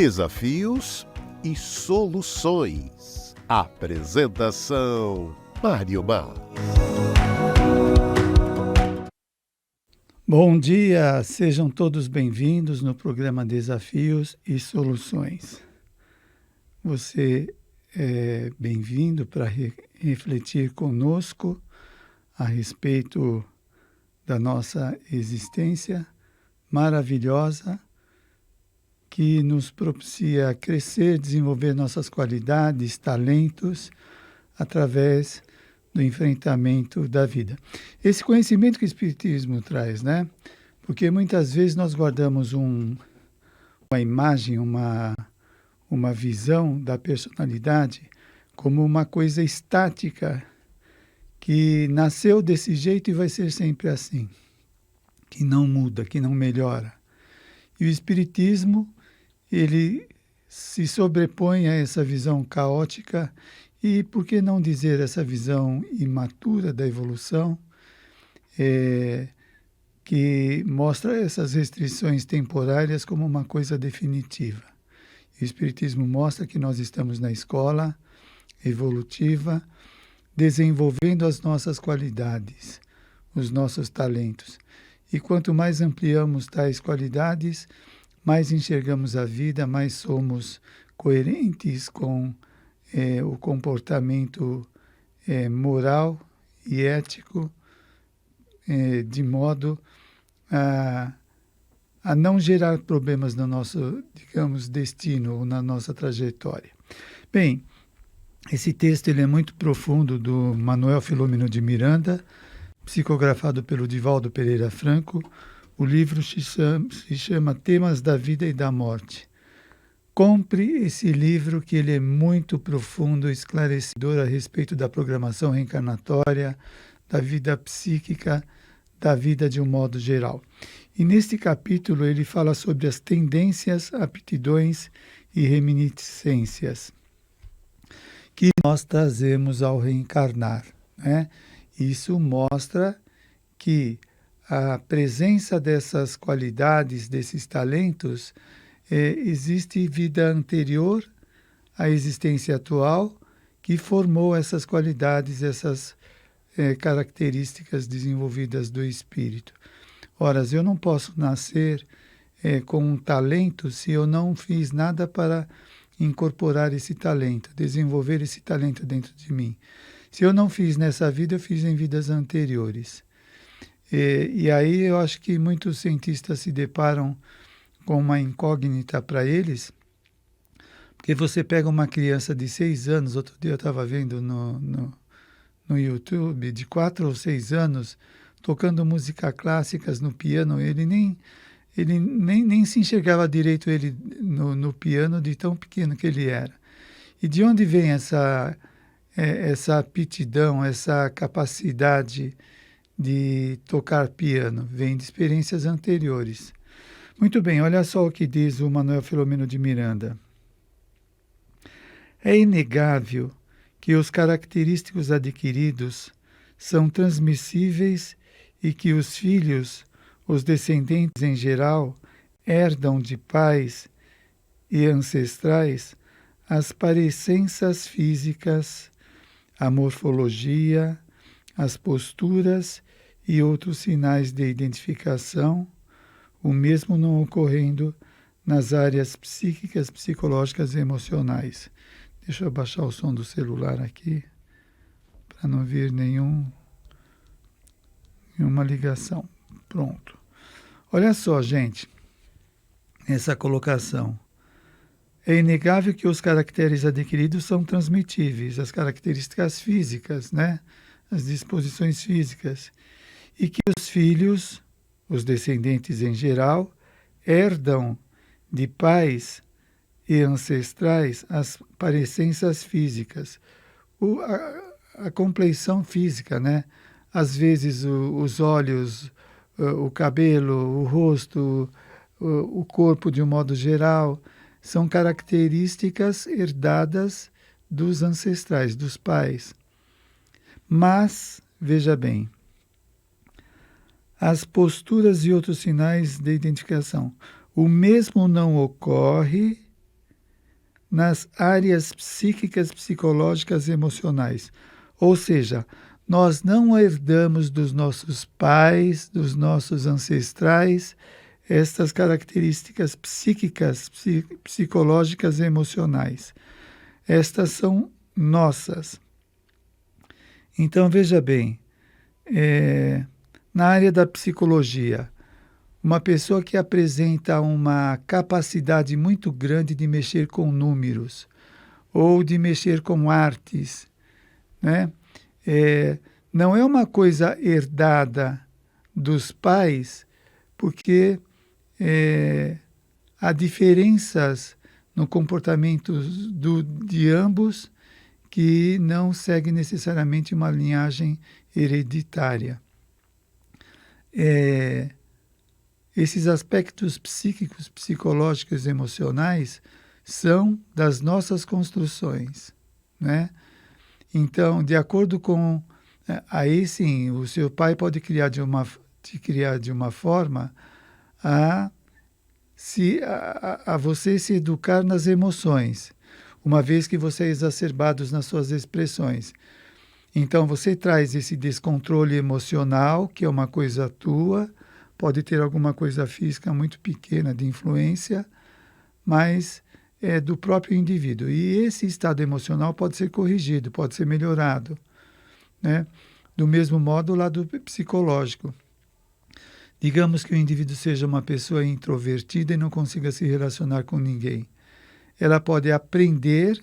Desafios e soluções. Apresentação: Mário Marques. Bom dia, sejam todos bem-vindos no programa Desafios e Soluções. Você é bem-vindo para refletir conosco a respeito da nossa existência maravilhosa que nos propicia crescer, desenvolver nossas qualidades, talentos, através do enfrentamento da vida. Esse conhecimento que o Espiritismo traz, né? Porque muitas vezes nós guardamos uma imagem, uma visão da personalidade como uma coisa estática, que nasceu desse jeito e vai ser sempre assim, que não muda, que não melhora. E o Espiritismo, ele se sobrepõe a essa visão caótica e, por que não dizer, essa visão imatura da evolução, que mostra essas restrições temporárias como uma coisa definitiva. O Espiritismo mostra que nós estamos na escola evolutiva, desenvolvendo as nossas qualidades, os nossos talentos. E quanto mais ampliamos tais qualidades, mais enxergamos a vida, mais somos coerentes com o comportamento moral e ético, de modo a não gerar problemas no nosso, digamos, destino ou na nossa trajetória. Bem, esse texto ele é muito profundo, do Manuel Filomeno de Miranda, psicografado pelo Divaldo Pereira Franco. O livro se chama Temas da Vida e da Morte. Compre esse livro, que ele é muito profundo, esclarecedor a respeito da programação reencarnatória, da vida psíquica, da vida de um modo geral. E neste capítulo ele fala sobre as tendências, aptidões e reminiscências que nós trazemos ao reencarnar, né? Isso mostra que a presença dessas qualidades, desses talentos, existe vida anterior à existência atual que formou essas qualidades, essas características desenvolvidas do espírito. Ora, eu não posso nascer com um talento se eu não fiz nada para incorporar esse talento, desenvolver esse talento dentro de mim. Se eu não fiz nessa vida, eu fiz em vidas anteriores. E aí eu acho que muitos cientistas se deparam com uma incógnita para eles, porque você pega uma criança de 6 anos, outro dia eu estava vendo no YouTube, de 4 ou 6 anos, tocando música clássicas no piano, ele nem se enxergava direito ele no piano, de tão pequeno que ele era. E de onde vem essa aptidão, essa capacidade de tocar piano? Vem de experiências anteriores. Muito bem, olha só o que diz o Manuel Filomeno de Miranda. É inegável que os característicos adquiridos são transmissíveis e que os filhos, os descendentes em geral, herdam de pais e ancestrais as parecenças físicas, a morfologia, as posturas e outros sinais de identificação, o mesmo não ocorrendo nas áreas psíquicas, psicológicas e emocionais. Deixa eu baixar o som do celular aqui, para não vir nenhuma ligação. Pronto. Olha só, gente, essa colocação. É inegável que os caracteres adquiridos são transmitíveis, as características físicas, né? As disposições físicas, e que os filhos, os descendentes em geral, herdam de pais e ancestrais as parecenças físicas, a compleição física, né? Às vezes os olhos, o cabelo, o rosto, o corpo de um modo geral, são características herdadas dos ancestrais, dos pais. Mas, veja bem, as posturas e outros sinais de identificação. O mesmo não ocorre nas áreas psíquicas, psicológicas e emocionais. Ou seja, nós não herdamos dos nossos pais, dos nossos ancestrais, estas características psíquicas, psicológicas e emocionais. Estas são nossas. Então, veja bem, na área da psicologia, uma pessoa que apresenta uma capacidade muito grande de mexer com números ou de mexer com artes, né? Não é uma coisa herdada dos pais, porque há diferenças no comportamento de ambos que não seguem necessariamente uma linhagem hereditária. Esses aspectos psíquicos, psicológicos e emocionais são das nossas construções, né? Então, de acordo com... Aí sim, o seu pai pode te criar de uma forma a você se educar nas emoções, uma vez que você é exacerbado nas suas expressões. Então, você traz esse descontrole emocional, que é uma coisa tua, pode ter alguma coisa física muito pequena de influência, mas é do próprio indivíduo. E esse estado emocional pode ser corrigido, pode ser melhorado, né? Do mesmo modo, o lado psicológico. Digamos que o indivíduo seja uma pessoa introvertida e não consiga se relacionar com ninguém. Ela pode aprender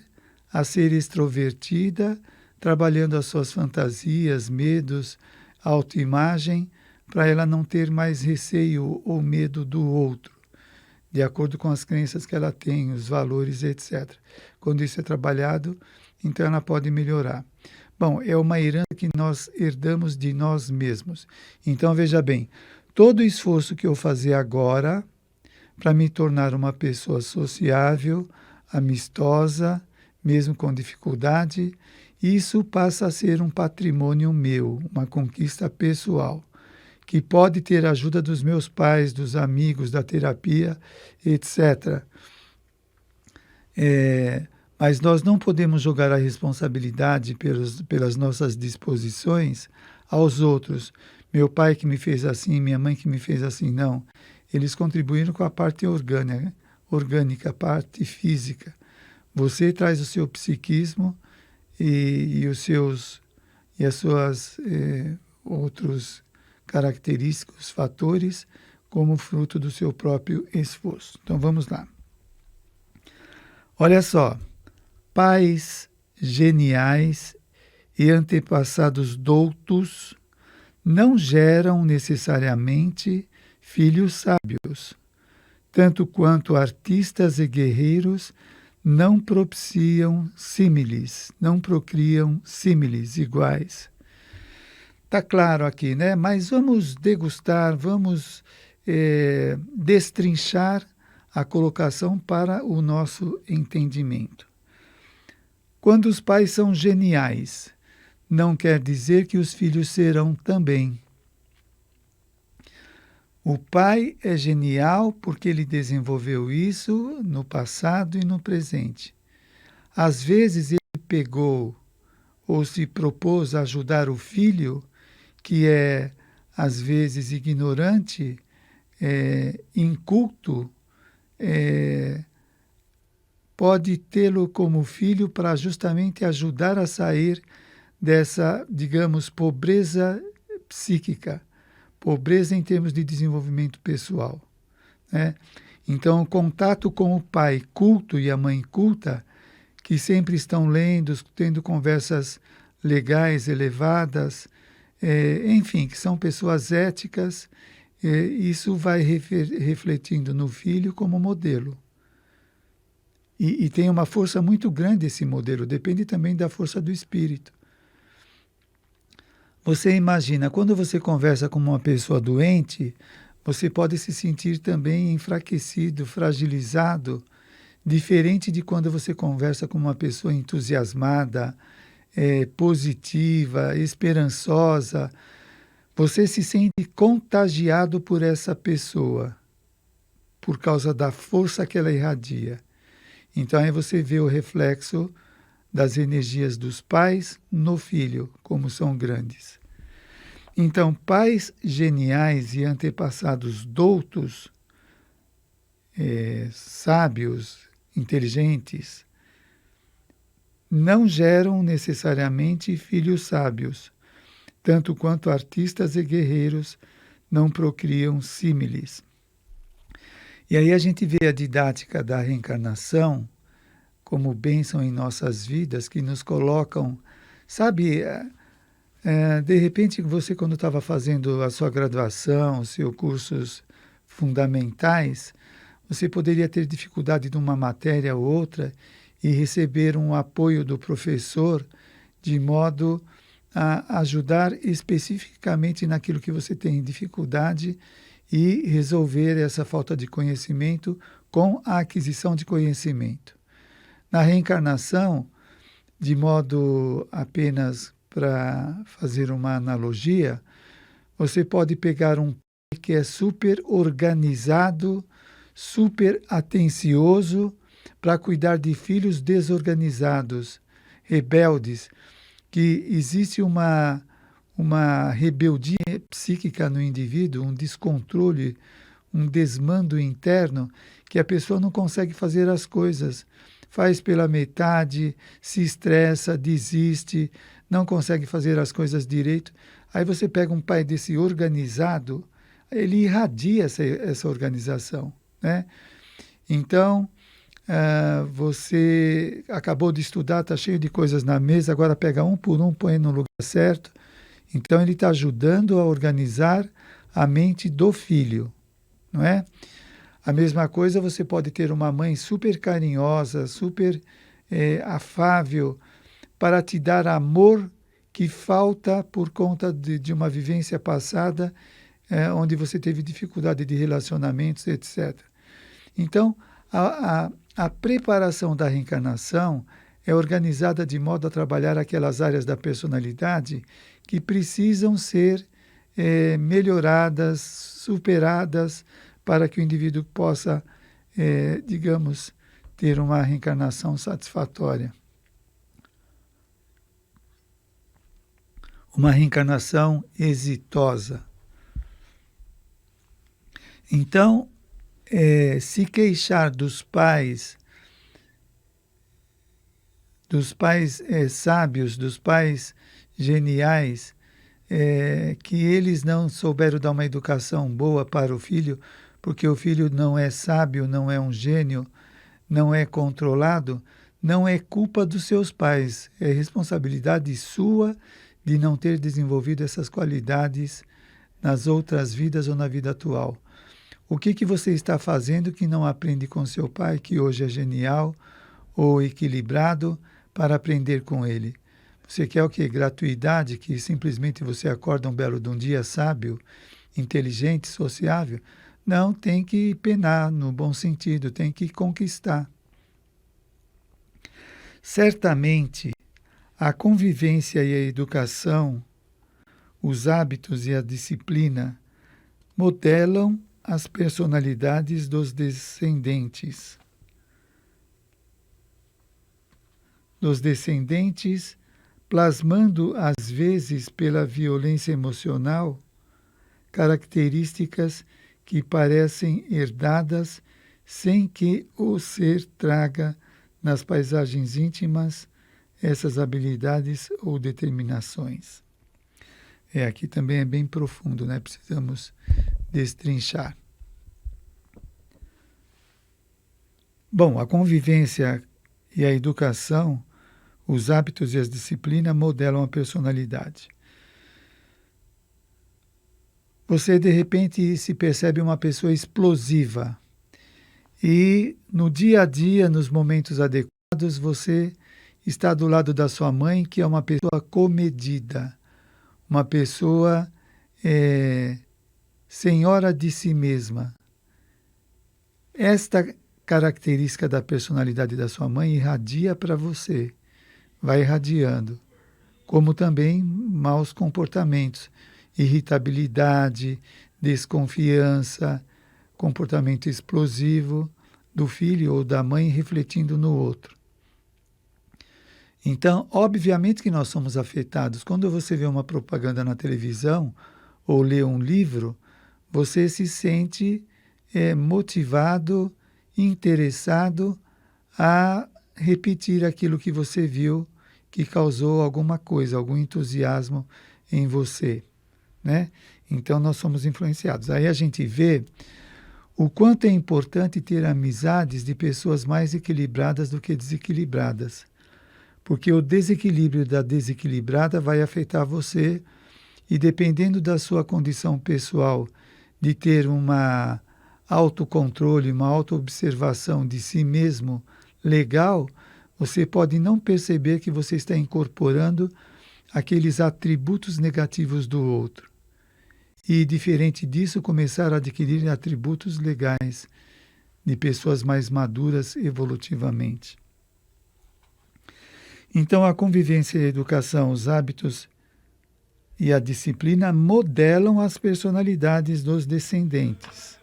a ser extrovertida, trabalhando as suas fantasias, medos, autoimagem, para ela não ter mais receio ou medo do outro, de acordo com as crenças que ela tem, os valores, etc. Quando isso é trabalhado, então ela pode melhorar. Bom, é uma herança que nós herdamos de nós mesmos. Então, veja bem, todo o esforço que eu fazer agora para me tornar uma pessoa sociável, amistosa, mesmo com dificuldade, isso passa a ser um patrimônio meu, uma conquista pessoal, que pode ter a ajuda dos meus pais, dos amigos, da terapia, etc. Mas nós não podemos jogar a responsabilidade pelas nossas disposições aos outros. Meu pai que me fez assim, minha mãe que me fez assim, não. Eles contribuíram com a parte orgânica, a parte física. Você traz o seu psiquismo e as suas outros característicos, fatores, como fruto do seu próprio esforço. Então vamos lá. Olha só, pais geniais e antepassados doutos não geram necessariamente filhos sábios, tanto quanto artistas e guerreiros não propiciam símiles, não procriam símiles iguais. Está claro aqui, né? Mas vamos degustar, vamos destrinchar a colocação para o nosso entendimento. Quando os pais são geniais, não quer dizer que os filhos serão também. O pai é genial porque ele desenvolveu isso no passado e no presente. Às vezes ele pegou ou se propôs a ajudar o filho, que é às vezes ignorante, inculto, pode tê-lo como filho para justamente ajudar a sair dessa, digamos, pobreza psíquica, pobreza em termos de desenvolvimento pessoal, né? Então, o contato com o pai culto e a mãe culta, que sempre estão lendo, tendo conversas legais, elevadas, enfim, que são pessoas éticas, isso vai refletindo no filho como modelo. E tem uma força muito grande esse modelo, depende também da força do espírito. Você imagina, quando você conversa com uma pessoa doente, você pode se sentir também enfraquecido, fragilizado, diferente de quando você conversa com uma pessoa entusiasmada, positiva, esperançosa. Você se sente contagiado por essa pessoa, por causa da força que ela irradia. Então aí você vê o reflexo das energias dos pais no filho, como são grandes. Então, pais geniais e antepassados doutos, sábios, inteligentes, não geram necessariamente filhos sábios, tanto quanto artistas e guerreiros não procriam símiles. E aí a gente vê a didática da reencarnação como bênção em nossas vidas, que nos colocam, sabe, de repente você quando estava fazendo a sua graduação, os seus cursos fundamentais, você poderia ter dificuldade de uma matéria ou outra e receber um apoio do professor de modo a ajudar especificamente naquilo que você tem dificuldade e resolver essa falta de conhecimento com a aquisição de conhecimento. Na reencarnação, de modo apenas para fazer uma analogia, você pode pegar um pai que é super organizado, super atencioso para cuidar de filhos desorganizados, rebeldes, que existe uma rebeldia psíquica no indivíduo, um descontrole, um desmando interno, que a pessoa não consegue fazer as coisas. Faz pela metade, se estressa, desiste, não consegue fazer as coisas direito. Aí você pega um pai desse organizado, ele irradia essa organização, né? Então, você acabou de estudar, está cheio de coisas na mesa, agora pega um por um, põe no lugar certo. Então, ele está ajudando a organizar a mente do filho, não é? A mesma coisa, você pode ter uma mãe super carinhosa, super afável, para te dar amor que falta por conta de uma vivência passada, onde você teve dificuldade de relacionamentos, etc. Então, a preparação da reencarnação é organizada de modo a trabalhar aquelas áreas da personalidade que precisam ser melhoradas, superadas, para que o indivíduo possa, digamos, ter uma reencarnação satisfatória. Uma reencarnação exitosa. Então, se queixar dos pais sábios, dos pais geniais, que eles não souberam dar uma educação boa para o filho, porque o filho não é sábio, não é um gênio, não é controlado, não é culpa dos seus pais, é responsabilidade sua de não ter desenvolvido essas qualidades nas outras vidas ou na vida atual. O que você está fazendo que não aprende com seu pai, que hoje é genial ou equilibrado, para aprender com ele? Você quer o quê? Gratuidade, que simplesmente você acorda um belo de um dia sábio, inteligente, sociável? Não, tem que penar no bom sentido, tem que conquistar. Certamente, a convivência e a educação, os hábitos e a disciplina modelam as personalidades dos descendentes. Plasmando às vezes pela violência emocional características que parecem herdadas sem que o ser traga nas paisagens íntimas essas habilidades ou determinações. Aqui também é bem profundo, né? Precisamos destrinchar. Bom, a convivência e a educação, os hábitos e as disciplinas modelam a personalidade. Você, de repente, se percebe uma pessoa explosiva e, no dia a dia, nos momentos adequados, você está do lado da sua mãe, que é uma pessoa comedida, uma pessoa senhora de si mesma. Esta característica da personalidade da sua mãe irradia para você, vai irradiando, como também maus comportamentos, irritabilidade, desconfiança, comportamento explosivo, do filho ou da mãe refletindo no outro. Então, obviamente que nós somos afetados. Quando você vê uma propaganda na televisão ou lê um livro, você se sente motivado, interessado a repetir aquilo que você viu, que causou alguma coisa, algum entusiasmo em você, né? Então, nós somos influenciados. Aí a gente vê o quanto é importante ter amizades de pessoas mais equilibradas do que desequilibradas. Porque o desequilíbrio da desequilibrada vai afetar você e, dependendo da sua condição pessoal de ter uma autocontrole, uma autoobservação de si mesmo legal, você pode não perceber que você está incorporando aqueles atributos negativos do outro. E, diferente disso, começar a adquirir atributos legais de pessoas mais maduras evolutivamente. Então, a convivência e a educação, os hábitos e a disciplina modelam as personalidades dos descendentes.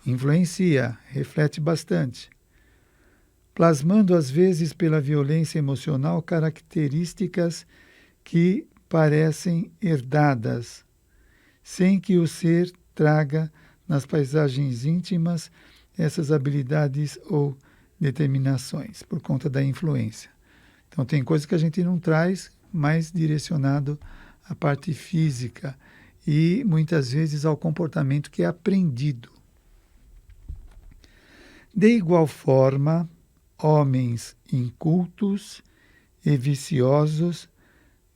Influencia, reflete bastante, plasmando às vezes pela violência emocional características que parecem herdadas, sem que o ser traga nas paisagens íntimas essas habilidades ou determinações, por conta da influência. Então, tem coisas que a gente não traz, mais direcionado à parte física e, muitas vezes, ao comportamento que é aprendido. De igual forma, homens incultos e viciosos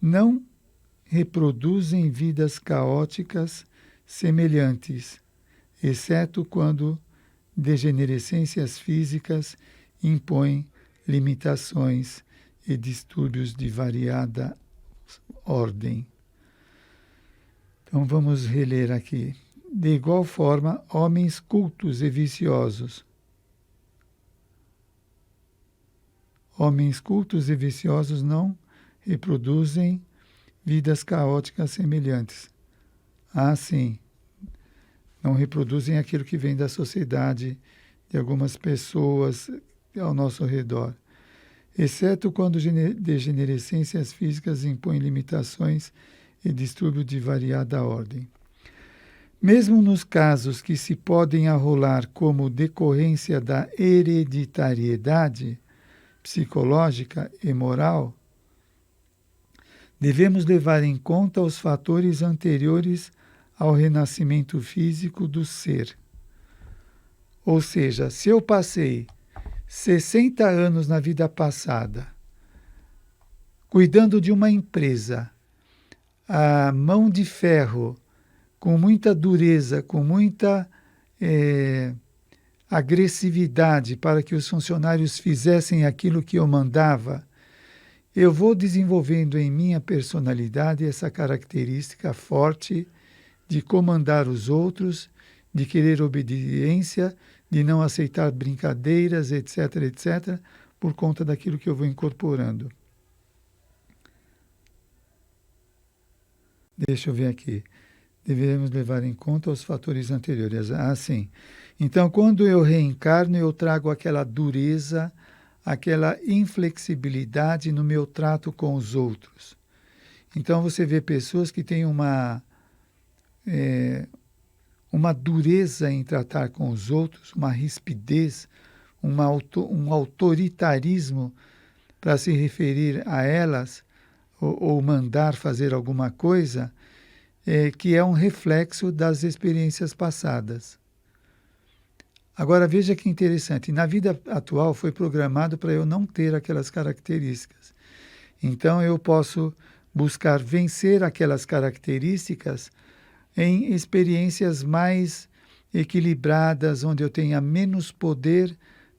não reproduzem vidas caóticas semelhantes, exceto quando degenerescências físicas impõem limitações e distúrbios de variada ordem. Então vamos reler aqui. De igual forma, homens cultos e viciosos. Homens cultos e viciosos não reproduzem vidas caóticas semelhantes. Ah, sim. Não reproduzem aquilo que vem da sociedade, de algumas pessoas ao nosso redor. Exceto quando degenerescências físicas impõem limitações e distúrbio de variada ordem. Mesmo nos casos que se podem arrolar como decorrência da hereditariedade psicológica e moral, devemos levar em conta os fatores anteriores ao renascimento físico do ser. Ou seja, se eu passei 60 anos na vida passada, cuidando de uma empresa, a mão de ferro, com muita dureza, com muita agressividade para que os funcionários fizessem aquilo que eu mandava, eu vou desenvolvendo em minha personalidade essa característica forte de comandar os outros, de querer obediência, de não aceitar brincadeiras, etc., etc., por conta daquilo que eu vou incorporando. Deixa eu ver aqui. Devemos levar em conta os fatores anteriores. Ah, sim. Então, quando eu reencarno, eu trago aquela dureza, aquela inflexibilidade no meu trato com os outros. Então, você vê pessoas que têm uma dureza em tratar com os outros, uma rispidez, um autoritarismo para se referir a elas ou mandar fazer alguma coisa, que é um reflexo das experiências passadas. Agora veja que interessante, na vida atual foi programado para eu não ter aquelas características. Então eu posso buscar vencer aquelas características em experiências mais equilibradas, onde eu tenha menos poder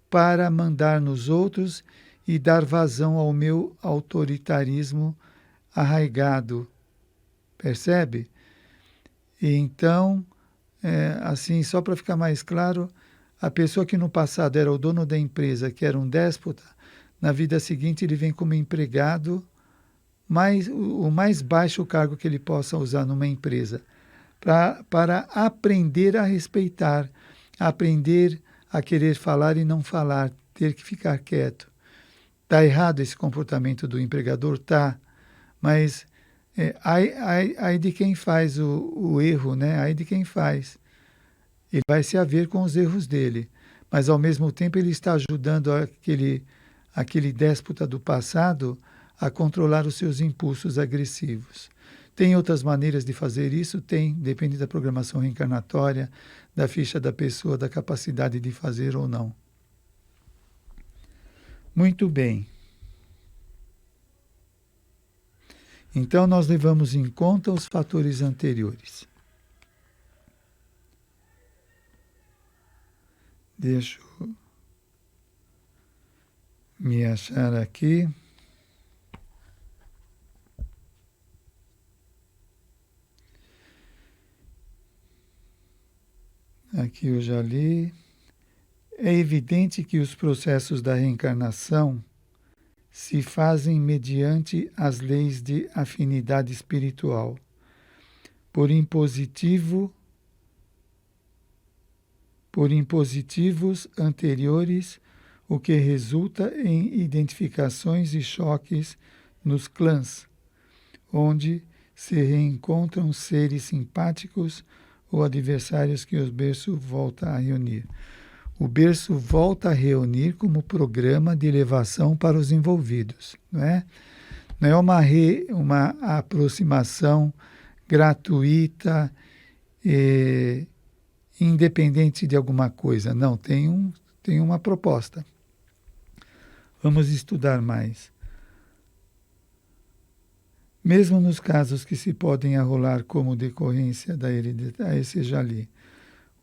para mandar nos outros e dar vazão ao meu autoritarismo arraigado. Percebe? E então, assim, só para ficar mais claro, a pessoa que no passado era o dono da empresa, que era um déspota, na vida seguinte ele vem como empregado, o mais baixo cargo que ele possa usar numa empresa, para aprender a respeitar, aprender a querer falar e não falar, ter que ficar quieto. Está errado esse comportamento do empregador? Tá, mas ai de quem faz o erro, né? Ai de quem faz. Ele vai se haver com os erros dele, mas ao mesmo tempo ele está ajudando aquele déspota do passado a controlar os seus impulsos agressivos. Tem outras maneiras de fazer isso? Tem, depende da programação reencarnatória, da ficha da pessoa, da capacidade de fazer ou não. Muito bem. Então, nós levamos em conta os fatores anteriores. Deixa eu me achar aqui. Aqui eu já li. É evidente que os processos da reencarnação se fazem mediante as leis de afinidade espiritual, por impositivos anteriores, o que resulta em identificações e choques nos clãs, onde se reencontram seres simpáticos ou adversários que o berço volta a reunir. O berço volta a reunir como programa de elevação para os envolvidos, não é? Não é uma aproximação gratuita, independente de alguma coisa. Não, tem uma proposta. Vamos estudar mais. Mesmo nos casos que se podem arrolar como decorrência da heredidade, esse já li.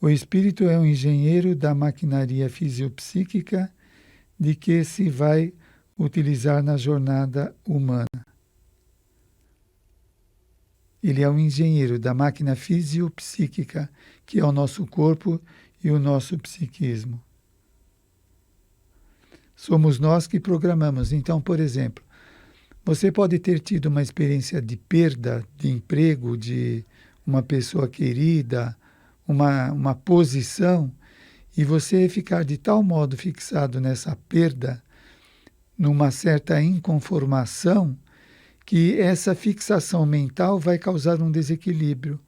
O espírito é um engenheiro da maquinaria fisiopsíquica de que se vai utilizar na jornada humana. Ele é um engenheiro da máquina fisiopsíquica, que é o nosso corpo e o nosso psiquismo. Somos nós que programamos. Então, por exemplo, você pode ter tido uma experiência de perda de emprego, de uma pessoa querida, uma posição, e você ficar de tal modo fixado nessa perda, numa certa inconformação, que essa fixação mental vai causar um desequilíbrio,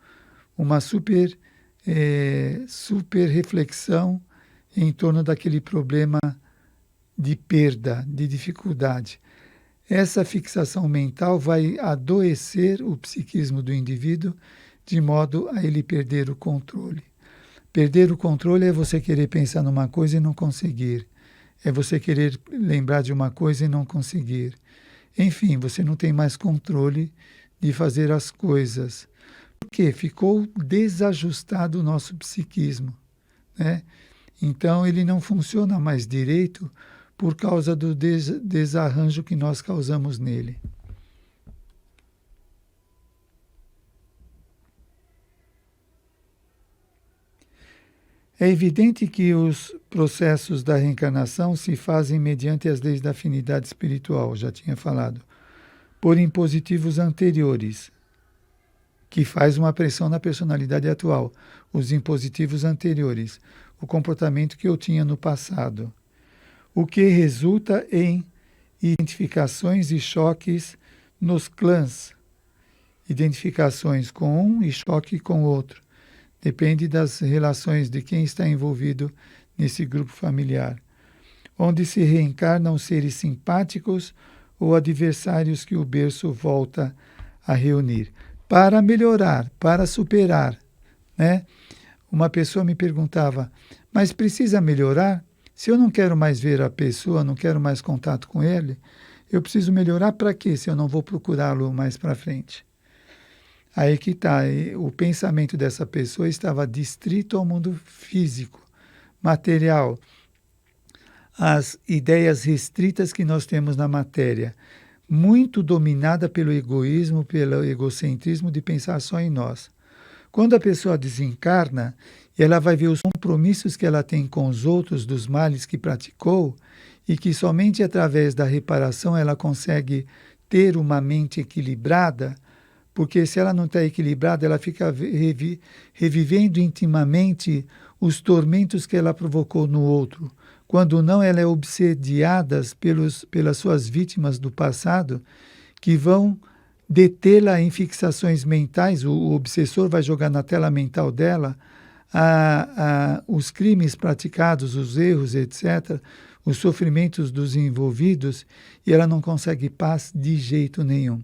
uma super reflexão em torno daquele problema de perda, de dificuldade. Essa fixação mental vai adoecer o psiquismo do indivíduo de modo a ele perder o controle. Perder o controle é você querer pensar numa coisa e não conseguir. É você querer lembrar de uma coisa e não conseguir. Enfim, você não tem mais controle de fazer as coisas. Por quê? Ficou desajustado o nosso psiquismo, né? Então, ele não funciona mais direito por causa do desarranjo que nós causamos nele. É evidente que os processos da reencarnação se fazem mediante as leis da afinidade espiritual, já tinha falado, por impositivos anteriores, que faz uma pressão na personalidade atual, os impositivos anteriores, o comportamento que eu tinha no passado, o que resulta em identificações e choques nos clãs, identificações com um e choque com o outro. Depende das relações de quem está envolvido nesse grupo familiar, onde se reencarnam seres simpáticos ou adversários que o berço volta a reunir. Para melhorar, para superar, né? Uma pessoa me perguntava, mas precisa melhorar? Se eu não quero mais ver a pessoa, não quero mais contato com ele, eu preciso melhorar para quê, se eu não vou procurá-lo mais para frente? Aí que está, o pensamento dessa pessoa estava distrito ao mundo físico, material, as ideias restritas que nós temos na matéria, muito dominada pelo egoísmo, pelo egocentrismo de pensar só em nós. Quando a pessoa desencarna, ela vai ver os compromissos que ela tem com os outros, dos males que praticou, e que somente através da reparação ela consegue ter uma mente equilibrada, porque se ela não está equilibrada, ela fica revivendo intimamente os tormentos que ela provocou no outro. Quando não, ela é obsediada pelas suas vítimas do passado, que vão detê-la em fixações mentais. O obsessor vai jogar na tela mental dela os crimes praticados, os erros, etc., os sofrimentos dos envolvidos, e ela não consegue paz de jeito nenhum.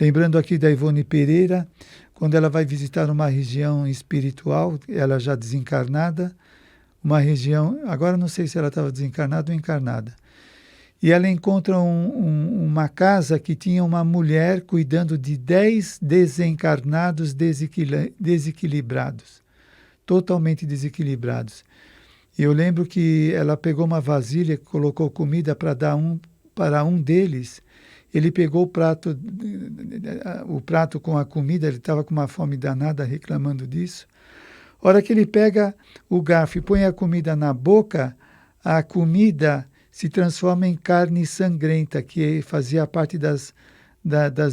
Lembrando aqui da Ivone Pereira, quando ela vai visitar uma região espiritual, ela já desencarnada, uma região, agora não sei se ela estava desencarnada ou encarnada, e ela encontra uma casa que tinha uma mulher cuidando de 10 desencarnados desequilibrados, totalmente desequilibrados. E eu lembro que ela pegou uma vasilha, colocou comida para dar para um deles. Ele pegou o prato com a comida, ele estava com uma fome danada reclamando disso. A hora que ele pega o garfo e põe a comida na boca, a comida se transforma em carne sangrenta, que fazia parte das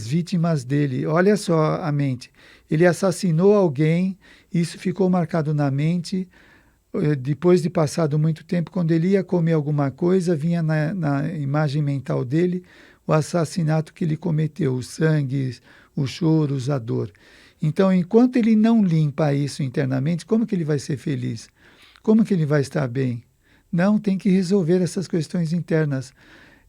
vítimas dele. Olha só a mente. Ele assassinou alguém, isso ficou marcado na mente. Depois de passado muito tempo, quando ele ia comer alguma coisa, vinha na imagem mental dele o assassinato que ele cometeu, o sangue, os choros, a dor. Então, enquanto ele não limpa isso internamente, como que ele vai ser feliz? Como que ele vai estar bem? Não, tem que resolver essas questões internas.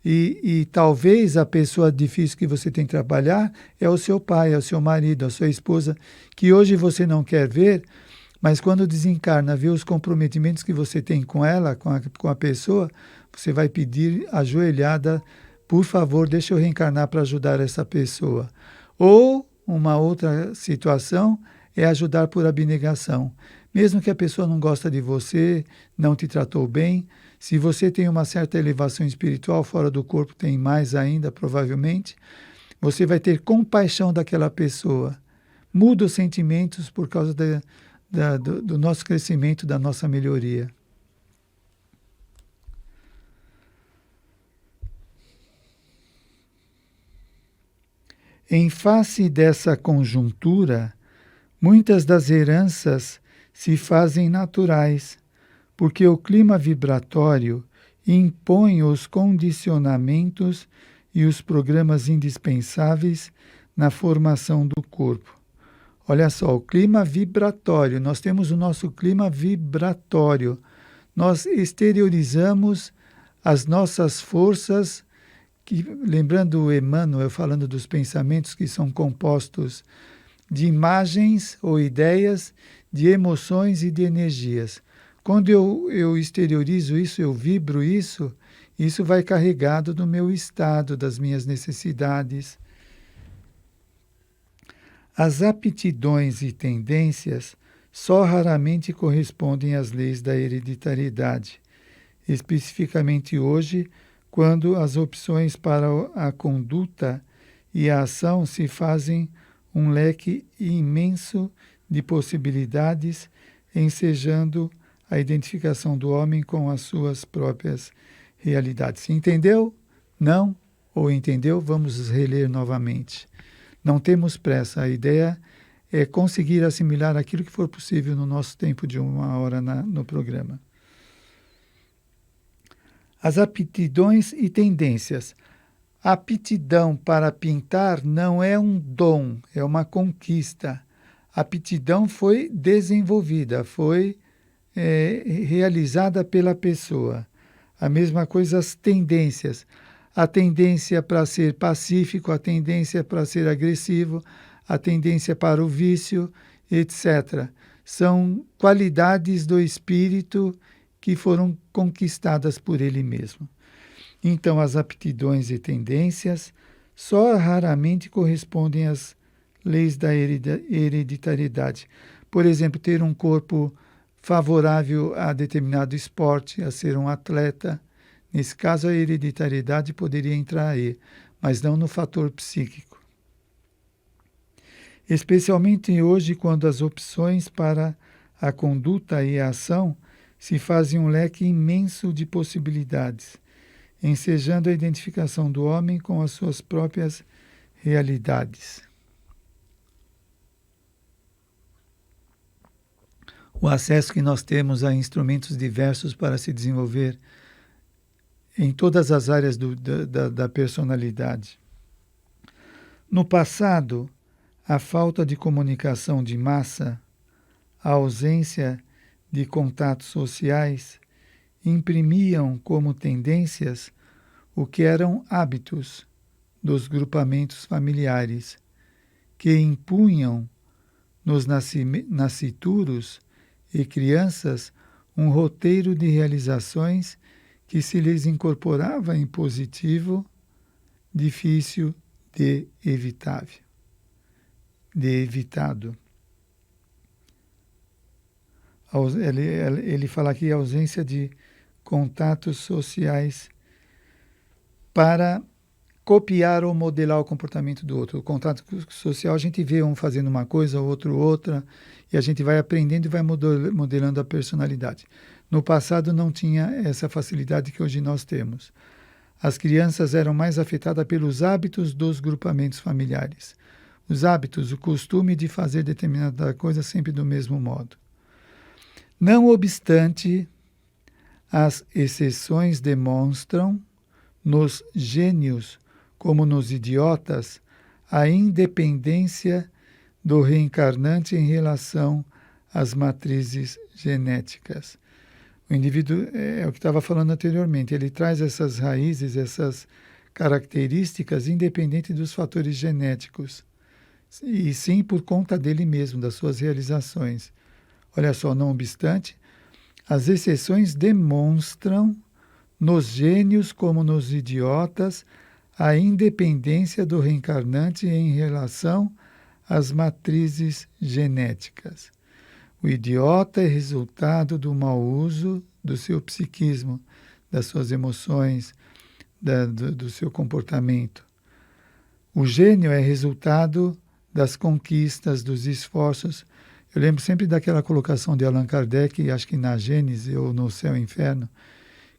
E talvez a pessoa difícil que você tem que trabalhar é o seu pai, é o seu marido, a sua esposa, que hoje você não quer ver, mas quando desencarna, vê os comprometimentos que você tem com ela, com a pessoa, você vai pedir ajoelhada, por favor, deixa eu reencarnar para ajudar essa pessoa. Ou uma outra situação é ajudar por abnegação. Mesmo que a pessoa não gosta de você, não te tratou bem, se você tem uma certa elevação espiritual, fora do corpo tem mais ainda, provavelmente, você vai ter compaixão daquela pessoa. Muda os sentimentos por causa do nosso crescimento, da nossa melhoria. Em face dessa conjuntura, muitas das heranças se fazem naturais, porque o clima vibratório impõe os condicionamentos e os programas indispensáveis na formação do corpo. Olha só, o clima vibratório, nós temos o nosso clima vibratório. Nós exteriorizamos as nossas forças, lembrando o Emmanuel falando dos pensamentos que são compostos de imagens ou ideias, de emoções e de energias. Quando eu exteriorizo isso, eu vibro isso, isso vai carregado do meu estado, das minhas necessidades. As aptidões e tendências só raramente correspondem às leis da hereditariedade, especificamente hoje, quando as opções para a conduta e a ação se fazem um leque imenso de possibilidades, ensejando a identificação do homem com as suas próprias realidades. Entendeu? Não? Ou entendeu? Vamos reler novamente. Não temos pressa, a ideia é conseguir assimilar aquilo que for possível no nosso tempo de 1 hora no programa. As aptidões e tendências. A aptidão para pintar não é um dom, é uma conquista. A aptidão foi desenvolvida, foi realizada pela pessoa. A mesma coisa as tendências. A tendência para ser pacífico, a tendência para ser agressivo, a tendência para o vício, etc. São qualidades do espírito que foram conquistadas por ele mesmo. Então, as aptidões e tendências só raramente correspondem às leis da hereditariedade. Por exemplo, ter um corpo favorável a determinado esporte, a ser um atleta. Nesse caso, a hereditariedade poderia entrar aí, mas não no fator psíquico. Especialmente hoje, quando as opções para a conduta e a ação se fazem um leque imenso de possibilidades, ensejando a identificação do homem com as suas próprias realidades. o acesso que nós temos a instrumentos diversos para se desenvolver em todas as áreas da personalidade. No passado, a falta de comunicação de massa, a ausência de contatos sociais, imprimiam como tendências o que eram hábitos dos grupamentos familiares, que impunham nos nascituros e crianças um roteiro de realizações que se lhes incorporava em positivo, difícil de evitado. Ele fala aqui a ausência de contatos sociais para copiar ou modelar o comportamento do outro. O contato social, a gente vê um fazendo uma coisa, o outro outra, e a gente vai aprendendo e vai modelando a personalidade. No passado não tinha essa facilidade que hoje nós temos. As crianças eram mais afetadas pelos hábitos dos grupamentos familiares. Os hábitos, o costume de fazer determinada coisa sempre do mesmo modo. Não obstante, as exceções demonstram, nos gênios como nos idiotas, a independência do reencarnante em relação às matrizes genéticas. O indivíduo, é o que estava falando anteriormente, ele traz essas raízes, essas características independente dos fatores genéticos, e sim por conta dele mesmo, das suas realizações. Olha só, não obstante, as exceções demonstram, nos gênios como nos idiotas, a independência do reencarnante em relação às matrizes genéticas. O idiota é resultado do mau uso do seu psiquismo, das suas emoções, do seu comportamento. O gênio é resultado das conquistas, dos esforços. Eu lembro sempre daquela colocação de Allan Kardec, acho que na Gênese ou no Céu e Inferno,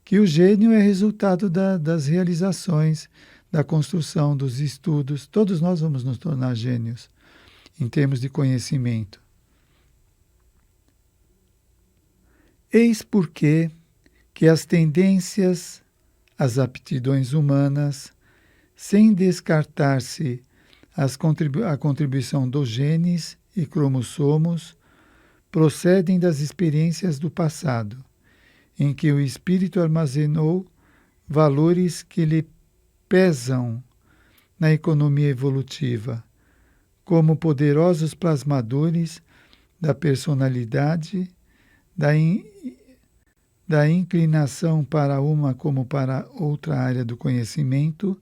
que o gênio é resultado das realizações, da construção, dos estudos. Todos nós vamos nos tornar gênios em termos de conhecimento. Eis porque que as tendências, as aptidões humanas, sem descartar-se a contribuição dos genes e cromossomos, procedem das experiências do passado, em que o espírito armazenou valores que lhe pesam na economia evolutiva, como poderosos plasmadores da personalidade, da inclinação para uma como para outra área do conhecimento,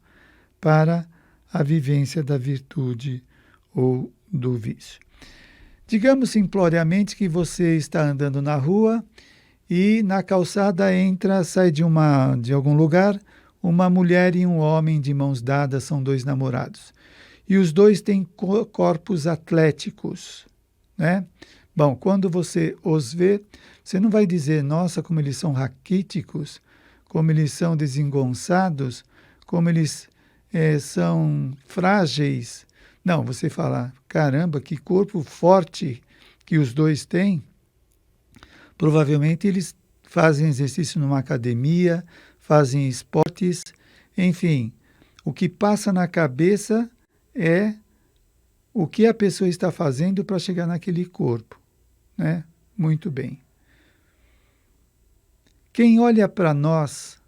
para a vivência da virtude ou do vício. Digamos simploriamente que você está andando na rua e na calçada sai de algum lugar, uma mulher e um homem de mãos dadas, são dois namorados. E os dois têm corpos atléticos, né? Bom, quando você os vê, você não vai dizer, nossa, como eles são raquíticos, como eles são desengonçados, como eles são frágeis. Não, você fala, caramba, que corpo forte que os dois têm. Provavelmente eles fazem exercício numa academia, fazem esportes, enfim. O que passa na cabeça é o que a pessoa está fazendo para chegar naquele corpo, né? Muito bem. Quem olha para nós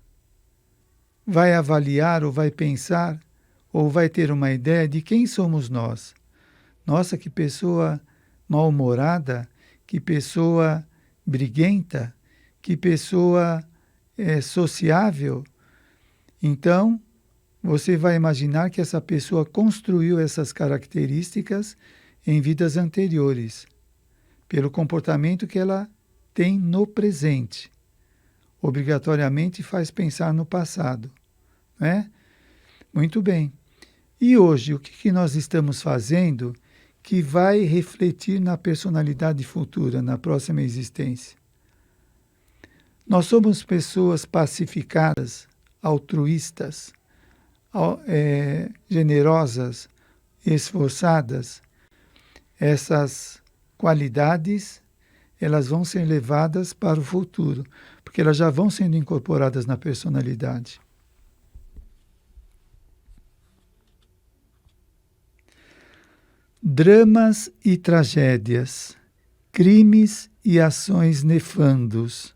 vai avaliar ou vai pensar ou vai ter uma ideia de quem somos nós. Nossa, que pessoa mal-humorada, que pessoa briguenta, que pessoa sociável. Então, você vai imaginar que essa pessoa construiu essas características em vidas anteriores, pelo comportamento que ela tem no presente. Obrigatoriamente faz pensar no passado, né? Muito bem. E hoje, o que nós estamos fazendo que vai refletir na personalidade futura, na próxima existência? Nós somos pessoas pacificadas, altruístas, generosas, esforçadas. Essas qualidades, elas vão ser levadas para o futuro, porque elas já vão sendo incorporadas na personalidade. Dramas e tragédias, crimes e ações nefandos,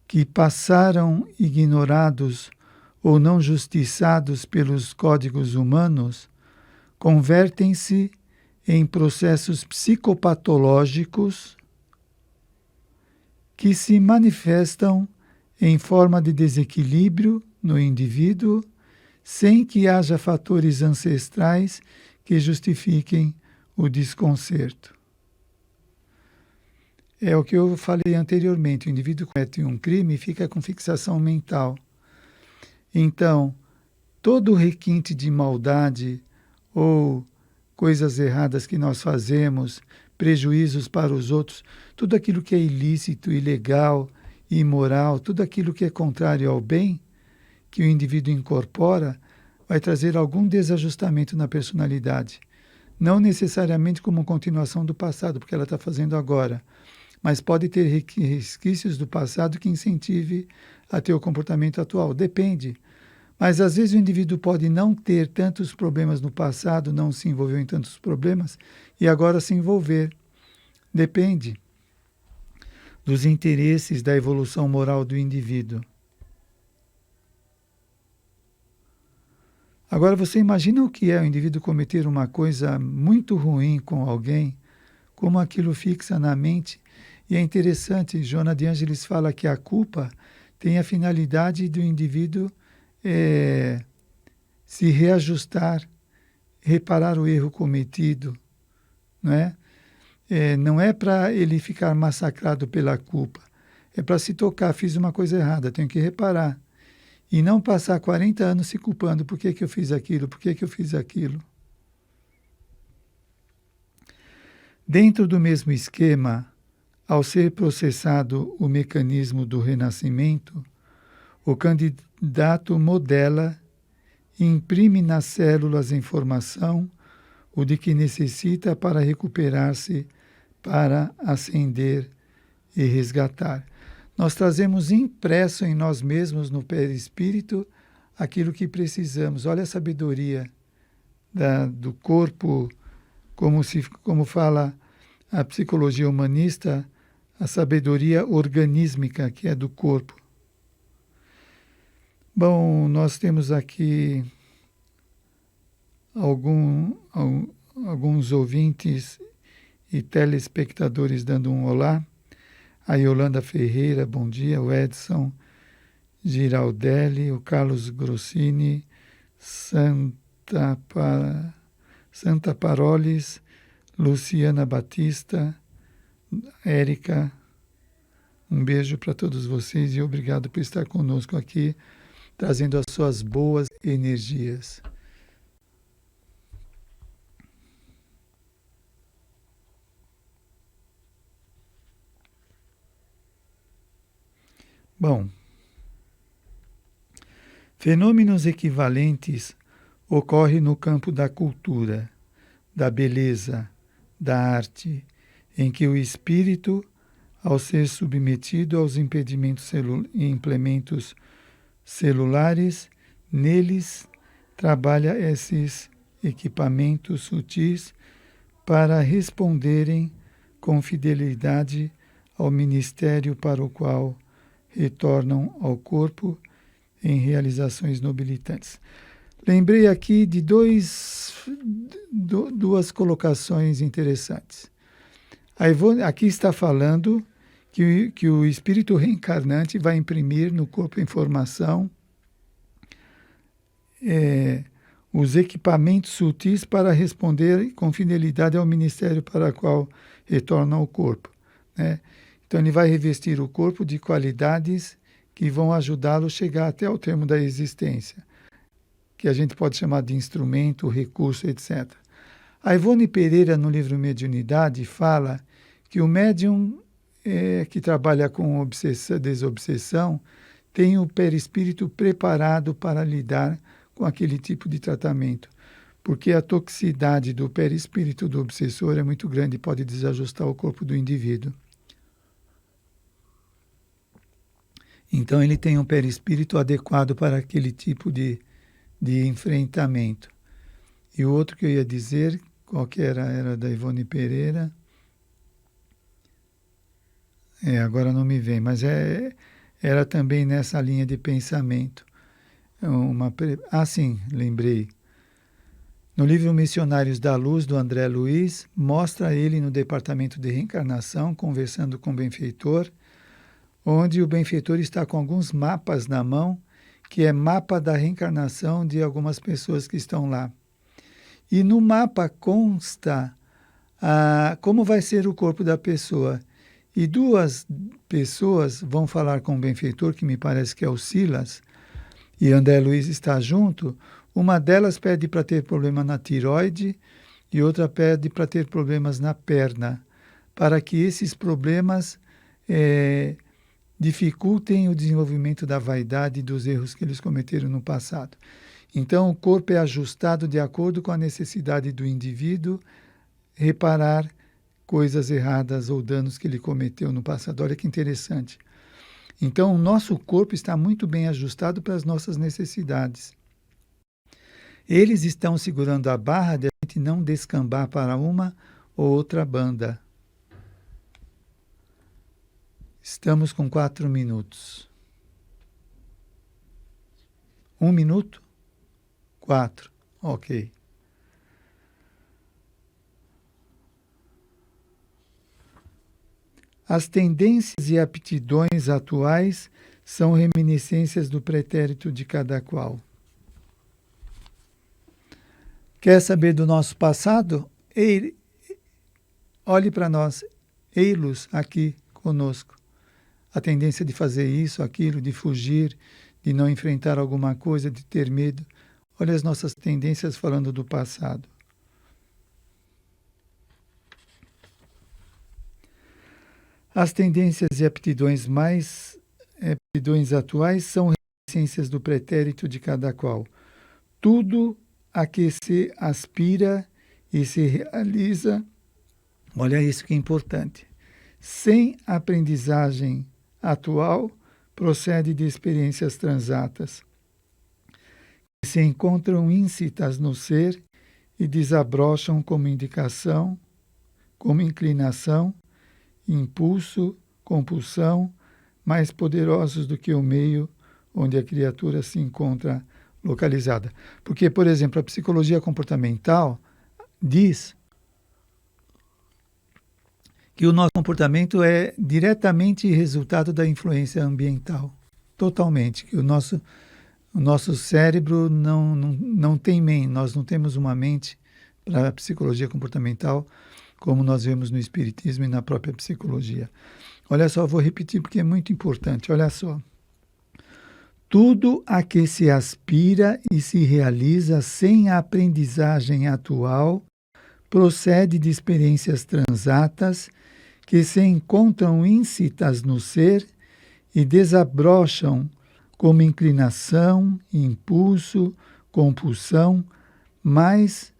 que passaram ignorados ou não justiçados pelos códigos humanos, convertem-se em processos psicopatológicos que se manifestam em forma de desequilíbrio no indivíduo, sem que haja fatores ancestrais que justifiquem o desconcerto. É o que eu falei anteriormente, o indivíduo comete um crime e fica com fixação mental. Então, todo requinte de maldade ou coisas erradas que nós fazemos, prejuízos para os outros, tudo aquilo que é ilícito, ilegal, imoral, tudo aquilo que é contrário ao bem, que o indivíduo incorpora, vai trazer algum desajustamento na personalidade. Não necessariamente como continuação do passado, porque ela está fazendo agora, mas pode ter resquícios do passado que incentive a ter o comportamento atual. Depende. Mas às vezes o indivíduo pode não ter tantos problemas no passado, não se envolveu em tantos problemas, e agora se envolver. Depende dos interesses da evolução moral do indivíduo. Agora você imagina o que é o indivíduo cometer uma coisa muito ruim com alguém, como aquilo fixa na mente. E é interessante, Joana de Ângeles fala que a culpa tem a finalidade do indivíduo se reajustar, reparar o erro cometido, não é? Não é para ele ficar massacrado pela culpa, é para se tocar, fiz uma coisa errada, tenho que reparar. E não passar 40 anos se culpando, por que eu fiz aquilo, por que eu fiz aquilo. Dentro do mesmo esquema, ao ser processado o mecanismo do renascimento, o candidato modela e imprime nas células a informação, o de que necessita para recuperar-se, para ascender e resgatar. Nós trazemos impresso em nós mesmos, no perispírito, aquilo que precisamos. Olha a sabedoria do corpo, como fala a psicologia humanista, a sabedoria organísmica que é do corpo. Bom, nós temos aqui alguns ouvintes e telespectadores dando um olá. A Yolanda Ferreira, bom dia. O Edson Giraldelli, o Carlos Grossini, Santa Parolis, Luciana Batista, Érica. Um beijo para todos vocês e obrigado por estar conosco aqui, trazendo as suas boas energias. Bom, fenômenos equivalentes ocorrem no campo da cultura, da beleza, da arte, em que o espírito, ao ser submetido aos impedimentos implementos celulares, neles trabalha esses equipamentos sutis para responderem com fidelidade ao ministério para o qual retornam ao corpo em realizações nobilitantes. Lembrei aqui de duas colocações interessantes. A Ivone aqui está falando que o espírito reencarnante vai imprimir no corpo a informação, os equipamentos sutis para responder com fidelidade ao ministério para o qual retorna ao corpo, né? Então ele vai revestir o corpo de qualidades que vão ajudá-lo a chegar até o termo da existência, que a gente pode chamar de instrumento, recurso, etc. A Ivone Pereira, no livro Mediunidade, fala que o médium que trabalha com desobsessão tem o perispírito preparado para lidar com aquele tipo de tratamento, porque a toxicidade do perispírito do obsessor é muito grande e pode desajustar o corpo do indivíduo. Então ele tem um perispírito adequado para aquele tipo de enfrentamento. E o outro que eu ia dizer, qual que era? Era da Ivone Pereira. Agora não me vem, mas era também nessa linha de pensamento. Sim, lembrei. No livro Missionários da Luz, do André Luiz, mostra ele no departamento de reencarnação, conversando com o benfeitor, onde o benfeitor está com alguns mapas na mão, que é mapa da reencarnação de algumas pessoas que estão lá. E no mapa consta como vai ser o corpo da pessoa. E duas pessoas vão falar com o benfeitor, que me parece que é o Silas, e André Luiz está junto. Uma delas pede para ter problema na tireoide e outra pede para ter problemas na perna, para que esses problemas dificultem o desenvolvimento da vaidade e dos erros que eles cometeram no passado. Então, o corpo é ajustado de acordo com a necessidade do indivíduo reparar coisas erradas ou danos que ele cometeu no passado. Olha que interessante. Então, o nosso corpo está muito bem ajustado para as nossas necessidades. Eles estão segurando a barra de a gente não descambar para uma ou outra banda. Estamos com 4 minutos. 1 minuto? 4. Ok. As tendências e aptidões atuais são reminiscências do pretérito de cada qual. Quer saber do nosso passado? Olhe para nós, ei-los aqui conosco. A tendência de fazer isso, aquilo, de fugir, de não enfrentar alguma coisa, de ter medo. Olha as nossas tendências falando do passado. As tendências e aptidões atuais são reminiscências do pretérito de cada qual. Tudo a que se aspira e se realiza, olha isso que é importante, sem aprendizagem atual, procede de experiências transatas, que se encontram íncitas no ser e desabrocham como indicação, como inclinação, impulso, compulsão, mais poderosos do que o meio onde a criatura se encontra localizada. Porque, por exemplo, a psicologia comportamental diz que o nosso comportamento é diretamente resultado da influência ambiental. Totalmente. Que o nosso cérebro não tem mente, nós não temos uma mente para a psicologia comportamental como nós vemos no Espiritismo e na própria psicologia. Olha só, eu vou repetir porque é muito importante. Olha só. Tudo a que se aspira e se realiza sem a aprendizagem atual procede de experiências transatas que se encontram íncitas no ser e desabrocham como inclinação, impulso, compulsão, mais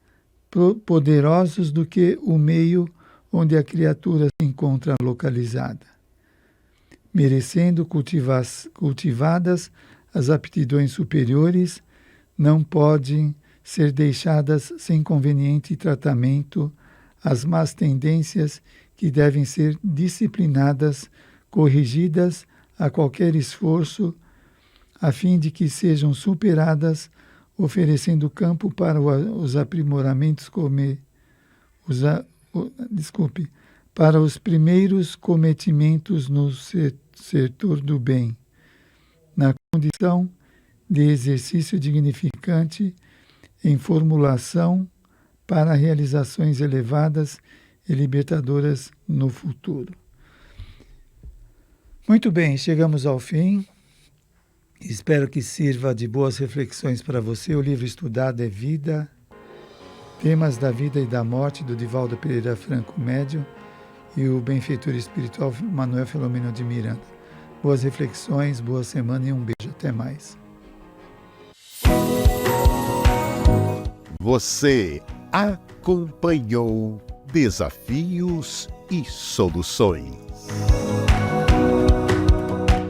poderosos do que o meio onde a criatura se encontra localizada, merecendo cultivadas as aptidões superiores, não podem ser deixadas sem conveniente tratamento as más tendências que devem ser disciplinadas, corrigidas a qualquer esforço, a fim de que sejam superadas, oferecendo campo para os aprimoramentos para os primeiros cometimentos no setor do bem, na condição de exercício dignificante em formulação para realizações elevadas e libertadoras no futuro. Muito bem, chegamos ao fim. Espero que sirva de boas reflexões para você. O livro estudado é Vida, Temas da Vida e da Morte, do Divaldo Pereira Franco Médio, e o benfeitor espiritual Manuel Filomeno de Miranda. Boas reflexões, boa semana e um beijo. Até mais. Você acompanhou Desafios e Soluções.